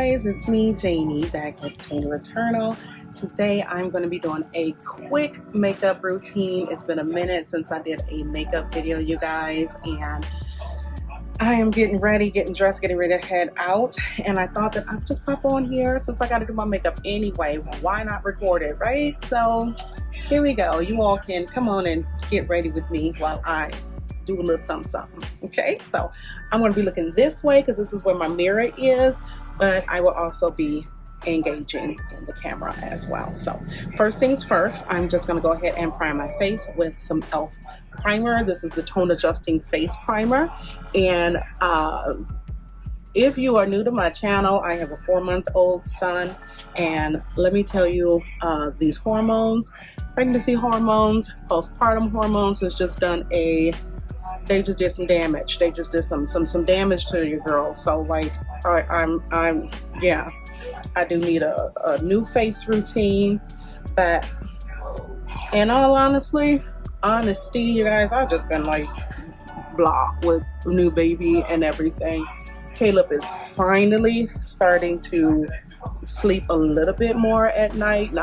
guys, it's me, Janie, back at Janie Returnal. Today I'm going to be doing a quick makeup routine. It's been a minute since I did a makeup video, you guys, and I am getting ready, getting dressed, getting ready to head out. And I thought that I'd just pop on here since I got to do my makeup anyway. Why not record it, right? So here we go. You all can come on and get ready with me while I do a little something. Okay, so I'm going to be looking this way because this is where my mirror is, but I will also be engaging in the camera as well. So first things first, I'm just going to go ahead and prime my face with some e.l.f. primer. This is the tone adjusting face primer. And if you are new to my channel, I have a 4-month-old son, and let me tell you, these hormones, pregnancy hormones, postpartum hormones, has just done they just did some damage. They just did some damage to your girl. So like yeah, I do need a new face routine. But in all honesty, you guys, I've just been like blah with new baby and everything. Caleb is finally starting to sleep a little bit more at night.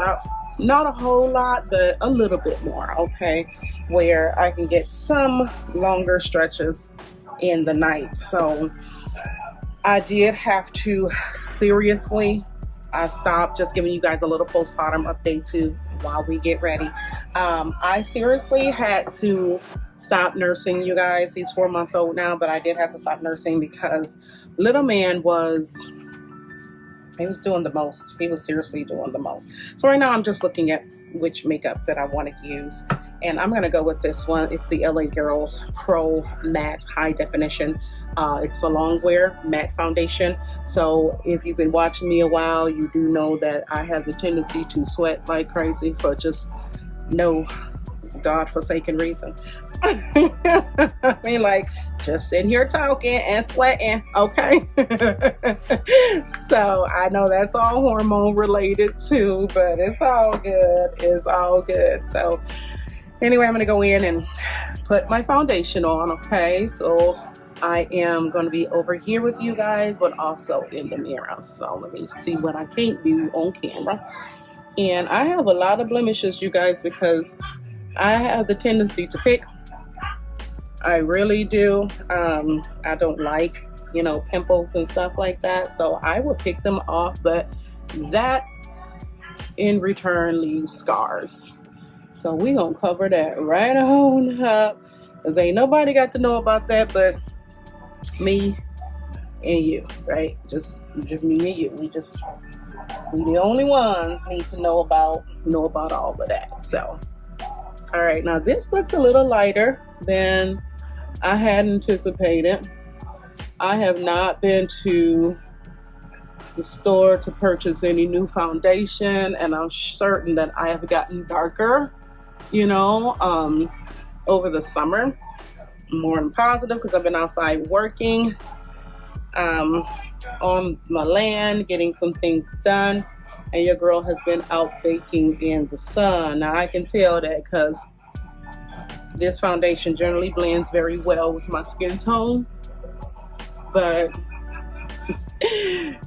Not a whole lot, but a little bit more, okay? Where I can get some longer stretches in the night. So I did have to I stopped just giving you guys a little postpartum update too while we get ready. I seriously had to stop nursing, you guys. He's 4-month-old now, but I did have to stop nursing because little man was doing the most. He was seriously doing the most. So right now I'm just looking at which makeup that I want to use. And I'm going to go with this one. It's the LA Girls Pro Matte High Definition. It's a long wear matte foundation. So if you've been watching me a while, you do know that I have the tendency to sweat like crazy for just no God-forsaken reason. I mean, like, just sitting here talking and sweating, okay? So I know that's all hormone related too, but it's all good. It's all good. So anyway, I'm gonna go in and put my foundation on, okay? So I am going to be over here with you guys, but also in the mirror. So let me see what I can't do on camera. And I have a lot of blemishes, you guys, because I have the tendency to pick. I really do. I don't like, pimples and stuff like that. So I will pick them off, but that in return leaves scars. So we gonna cover that right on up, because ain't nobody got to know about that but me and you, right? Just me and you. We the only ones need to know about all of that. So all right, now this looks a little lighter than I had anticipated. I have not been to the store to purchase any new foundation, and I'm certain that I have gotten darker, over the summer. More than positive, because I've been outside working on my land, getting some things done, and your girl has been out baking in the sun. Now I can tell that because this foundation generally blends very well with my skin tone, but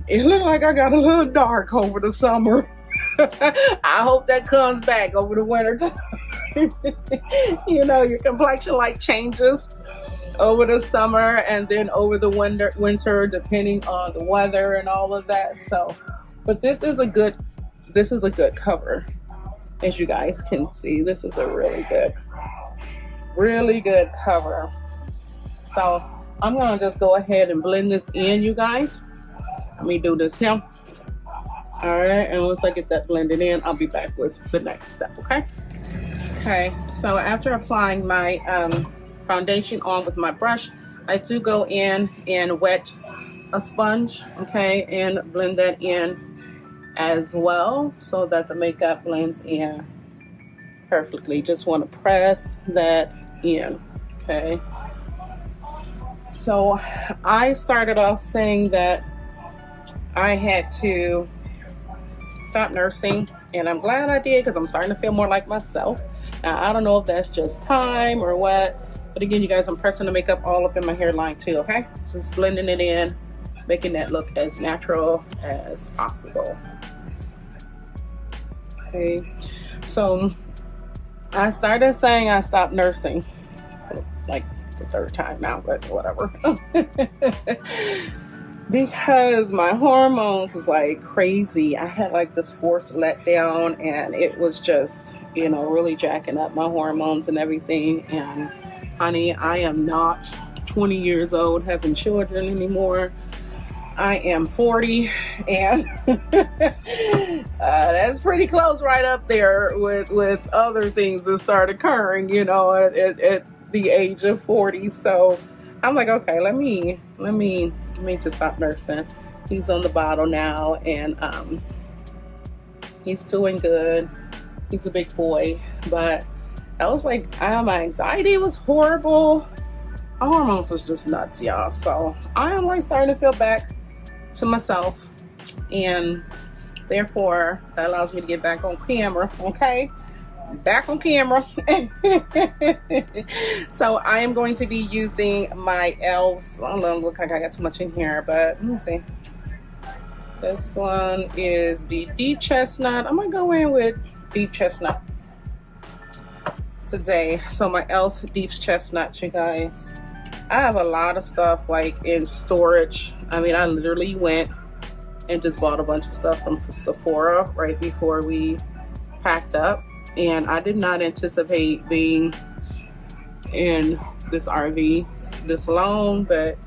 it looked like I got a little dark over the summer. I hope that comes back over the winter time. Your complexion changes over the summer and then over the winter depending on the weather and all of that. So, but this is a good cover. As you guys can see, this is a really good cover. So I'm gonna just go ahead and blend this in, you guys. Let me do this here. All right, and once I get that blended in, I'll be back with the next step, okay? Okay, so after applying my foundation on with my brush, I do go in and wet a sponge, okay, and blend that in as well so that the makeup blends in perfectly. Just want to press that in, okay? So I started off saying that I had to stop nursing, and I'm glad I did because I'm starting to feel more like myself. Now I don't know if that's just time or what, but again, you guys, I'm pressing the makeup all up in my hairline too, okay? Just blending it in making that look as natural as possible. Okay, so I started saying I stopped nursing, like the third time now, but whatever. Because my hormones was like crazy. I had like this forced letdown, and it was just, you know, really jacking up my hormones and everything. And honey, I am not 20 years old having children anymore. I am 40, and that's pretty close right up there with other things that start occurring, you know, at the age of 40. So I'm like, okay, let me just stop nursing. He's on the bottle now, and he's doing good. He's a big boy, but I was like, my anxiety was horrible. My hormones was just nuts, y'all. So I am like starting to feel back to myself, and therefore that allows me to get back on camera. Okay, back on camera. So I am going to be using my elves. I don't look like I got too much in here, but let me see. This one is the deep chestnut. I'm gonna go in with deep chestnut today. So my elves deep chestnut, you guys. I have a lot of stuff like in storage. I mean, I literally went and just bought a bunch of stuff from Sephora right before we packed up. And I did not anticipate being in this RV this long, but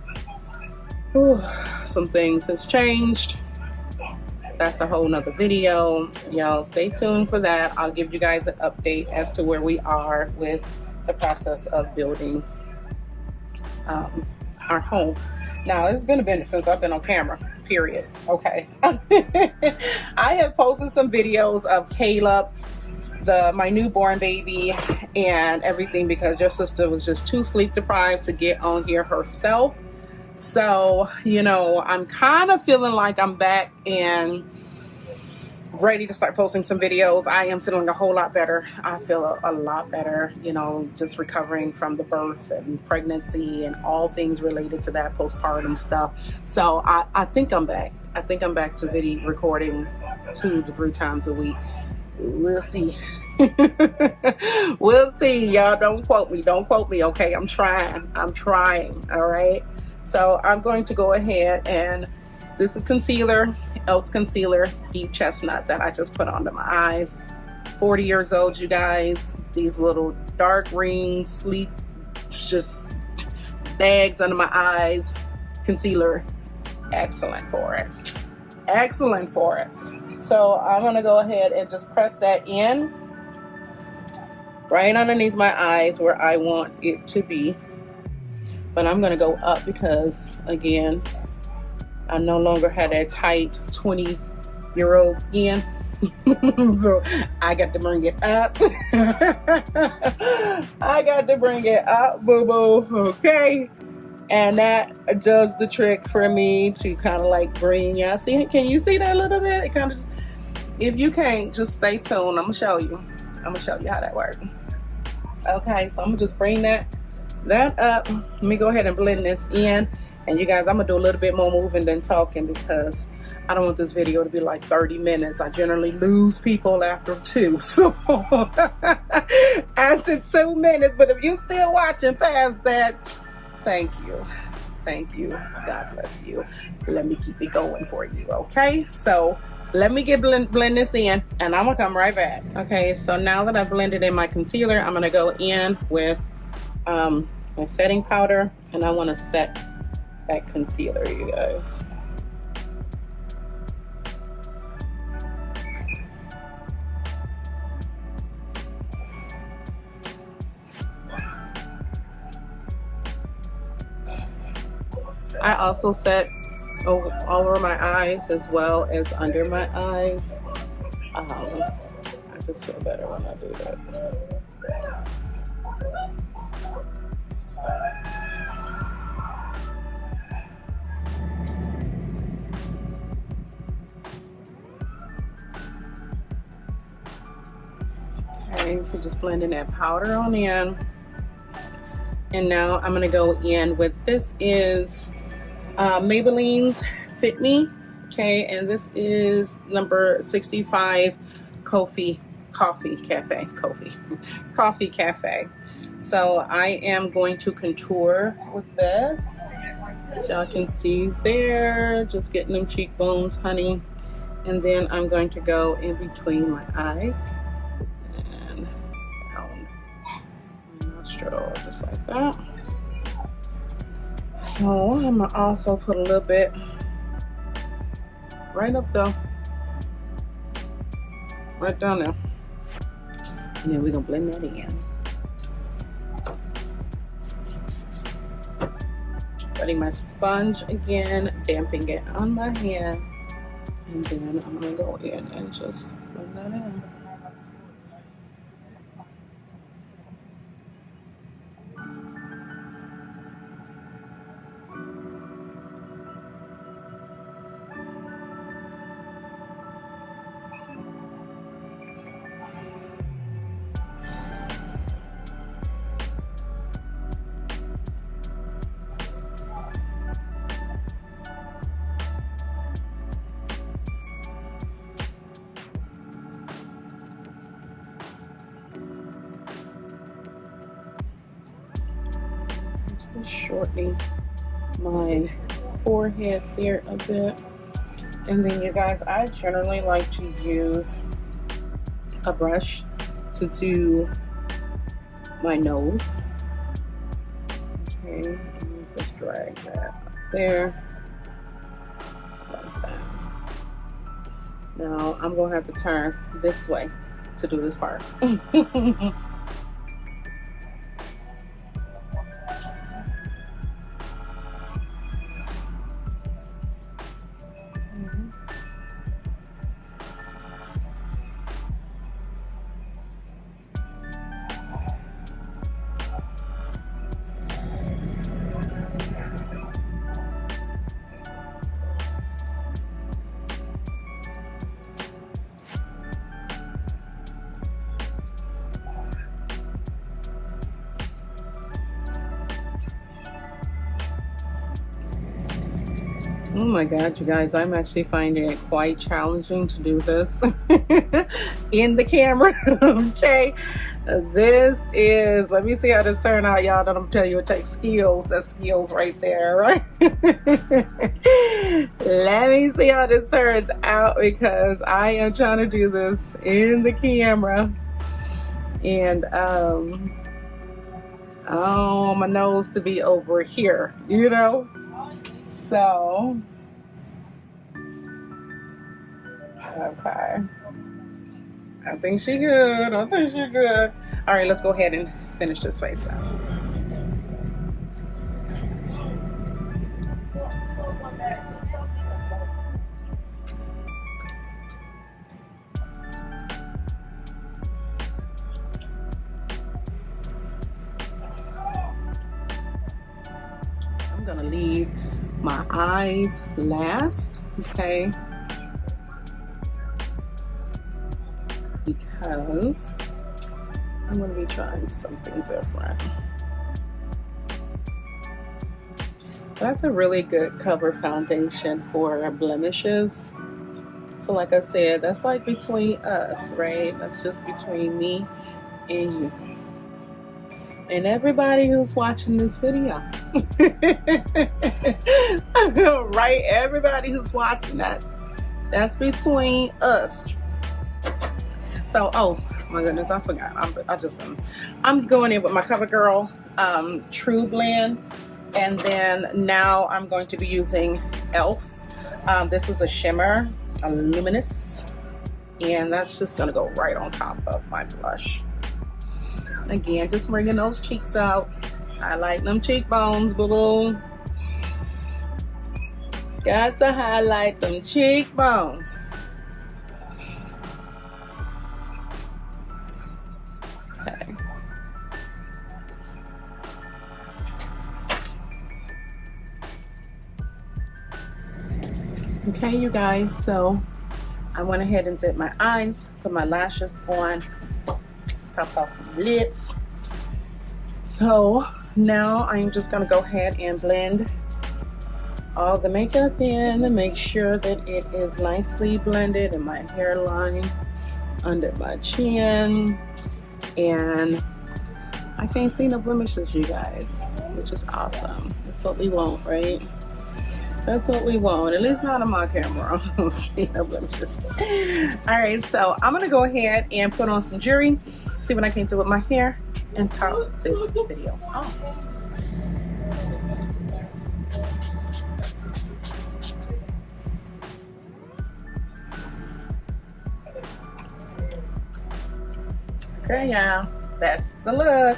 some things has changed. That's a whole nother video. Y'all stay tuned for that. I'll give you guys an update as to where we are with the process of building our home. Now, it's been a minute since I've been on camera, period. Okay. I have posted some videos of Caleb, my newborn baby, and everything, because your sister was just too sleep deprived to get on here herself. So, you know, I'm kind of feeling like I'm back and ready to start posting some videos. I am feeling a whole lot better. I feel a lot better, you know, just recovering from the birth and pregnancy and all things related to that postpartum stuff. So I think I'm back. I think I'm back to video recording 2 to 3 times a week. We'll see. We'll see. Y'all don't quote me. Don't quote me. Okay. I'm trying. All right. So I'm going to go ahead, and this is concealer, Elf's concealer, deep chestnut, that I just put onto my eyes. 40 years old, you guys. These little dark rings, sleep, just bags under my eyes. Concealer, excellent for it. Excellent for it. So I'm going to go ahead and just press that in right underneath my eyes where I want it to be. But I'm going to go up because, again, I no longer have that tight 20-year-old skin. So I got to bring it up. I got to bring it up, boo-boo. Okay. And that does the trick for me to kind of like bring y'all. See, can you see that a little bit? It kind of just, if you can't, just stay tuned. I'm going to show you. I'm going to show you how that works. Okay, so I'm going to just bring that up. Let me go ahead and blend this in. And you guys, I'm going to do a little bit more moving than talking because I don't want this video to be like 30 minutes. I generally lose people after 2. So after 2 minutes. But if you're still watching past that, thank you. Thank you. God bless you. Let me keep it going for you. Okay. So let me blend this in, and I'm going to come right back. Okay. So now that I've blended in my concealer, I'm going to go in with my setting powder, and I want to set that concealer, you guys. I also set over my eyes as well as under my eyes. I just feel better when I do that. Okay, so just blending that powder on in. And now I'm going to go in with, this is Maybelline's Fit Me. Okay, and this is number 65 Coffee Cafe. So I am going to contour with this. As y'all can see there, just getting them cheekbones, honey. And then I'm going to go in between my eyes and down my nostril, just like that. So I'm gonna also put a little bit right up there, right down there. And then we're gonna blend that in. Putting my sponge again, damping it on my hand. And then I'm gonna go in and just blend that in. Shortening my forehead there a bit. And then you guys, I generally like to use a brush to do my nose. Okay, and just drag that up there like that. Now I'm gonna have to turn this way to do this part. Oh my God, you guys, I'm actually finding it quite challenging to do this in the camera. Okay, this is, let me see how this turns out, y'all. That I'm telling you, it takes skills. That's skills right there, right? Let me see how this turns out, because I am trying to do this in the camera. And I want my nose to be over here, you know? So, okay. I think she good. I think she good. All right, let's go ahead and finish this face out. I'm gonna leave my eyes last, okay? Because I'm gonna be trying something different. That's a really good cover foundation for blemishes. So like I said, that's like between us, right? That's just between me and you. And everybody who's watching this video. Right? Everybody who's watching, that's between us. So, oh my goodness, I forgot. I'm going in with my CoverGirl True Blend. And then now I'm going to be using e.l.f.'s. This is a shimmer, a luminous. And that's just gonna go right on top of my blush. Again, just bringing those cheeks out, highlighting them cheekbones, boo-boo. Got to highlight them cheekbones. Okay. Okay, you guys, so I went ahead and did my eyes, put my lashes on, topped off some lips. So now I'm just gonna go ahead and blend all the makeup in and make sure that it is nicely blended in my hairline, under my chin, and I can't see no blemishes, you guys, which is awesome. That's what we want, right? That's what we want. At least not on my camera. I don't see no blemishes. All right, so I'm gonna go ahead and put on some jewelry, see what I can do with my hair, and top this video off. Okay, yeah, that's the look.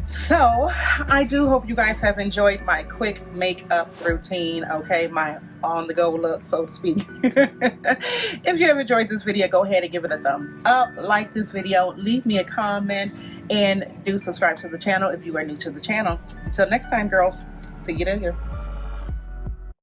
So I do hope you guys have enjoyed my quick makeup routine, okay, my on-the-go look, so to speak. If you have enjoyed this video, go ahead and give it a thumbs up, like this video, leave me a comment, and do subscribe to the channel if you are new to the channel. Until next time, girls, see you there.